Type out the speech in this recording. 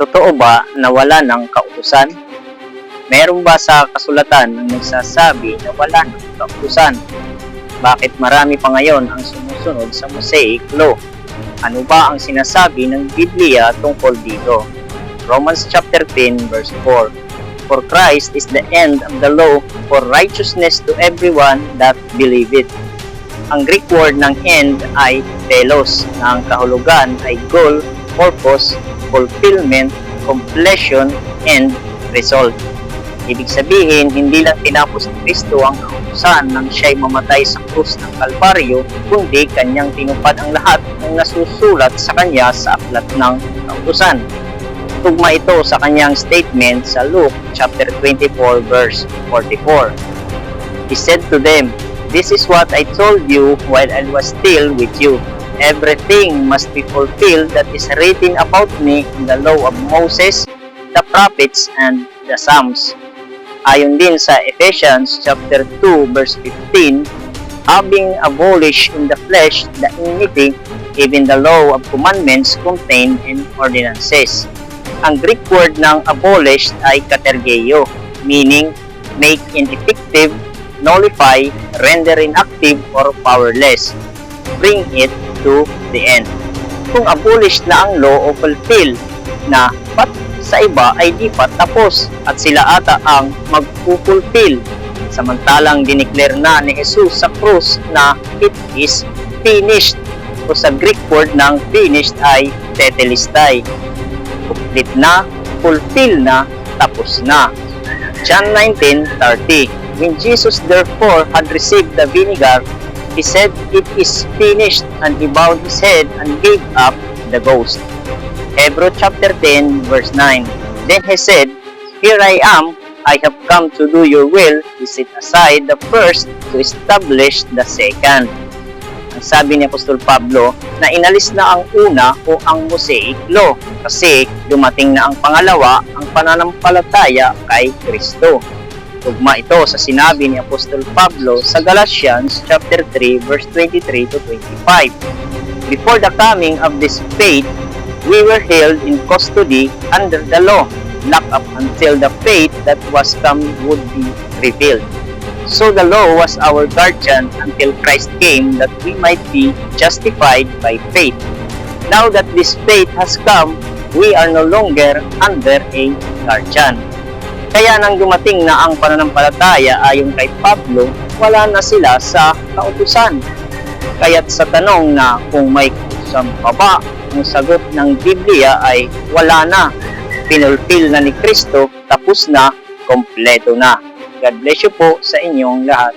Totoo ba na wala ng kautusan? Meron ba sa kasulatan ang nagsasabi na wala ng kautusan? Bakit marami pa ngayon ang sumusunod sa Mosaic Law? Ano ba ang sinasabi ng Biblia tungkol dito? Romans chapter 10 verse 4. For Christ is the end of the law for righteousness to everyone that believeth. Ang Greek word ng end ay telos, na ang kahulugan ay goal, purpose, fulfillment, completion, and result. Ibig sabihin, hindi lang tinapos ni Kristo ang kautusan nang siya'y mamatay sa krus ng Kalbaryo, kundi kanyang tinupad ang lahat ng nasusulat sa kanya sa aklat ng kautusan. Tugma ito sa kanyang statement sa Luke chapter 24 verse 44. He said to them, "This is what I told you while I was still with you. Everything must be fulfilled that is written about me in the law of Moses, the prophets, and the Psalms." Ayon din sa Ephesians chapter 2 verse 15, having abolished in the flesh the enmity, even the law of commandments contained in ordinances. Ang Greek word ng abolished ay katergeio, meaning make ineffective, nullify, render inactive, or powerless. Bring it to the end. Kung abolished na ang law o fulfill na sa iba ay di pa tapos at sila ata ang magpupulfill. Samantalang dineclare na ni Jesus sa krus na it is finished, o sa Greek word ng finished ay tetelestai. Complete na, fulfill na, tapos na. John 19:30. When Jesus therefore had received the vinegar, he said, "It is finished," and he bowed his head and gave up the ghost. Hebrews chapter 10 verse 9. Then he said, "Here I am, I have come to do your will." He set aside the first to establish the second. Ang sabi ni Apostol Pablo na inalis na ang una o ang Mosaic Law kasi dumating na ang pangalawa, ang pananampalataya kay Kristo. Tugma ito sa sinabi ni Apostol Pablo sa Galatians chapter 3 verse 23 to 25. Before the coming of this faith, we were held in custody under the law, locked up until the faith that was come would be revealed. So the law was our guardian until Christ came that we might be justified by faith. Now that this faith has come, we are no longer under a guardian. Kaya nang dumating na ang pananampalataya ayon kay Pablo, wala na sila sa kautusan. Kaya't sa tanong na kung may kautusan pa ba, ang sagot ng Biblia ay wala na. Pinulfill na ni Kristo, tapos na, kompleto na. God bless you po sa inyong lahat.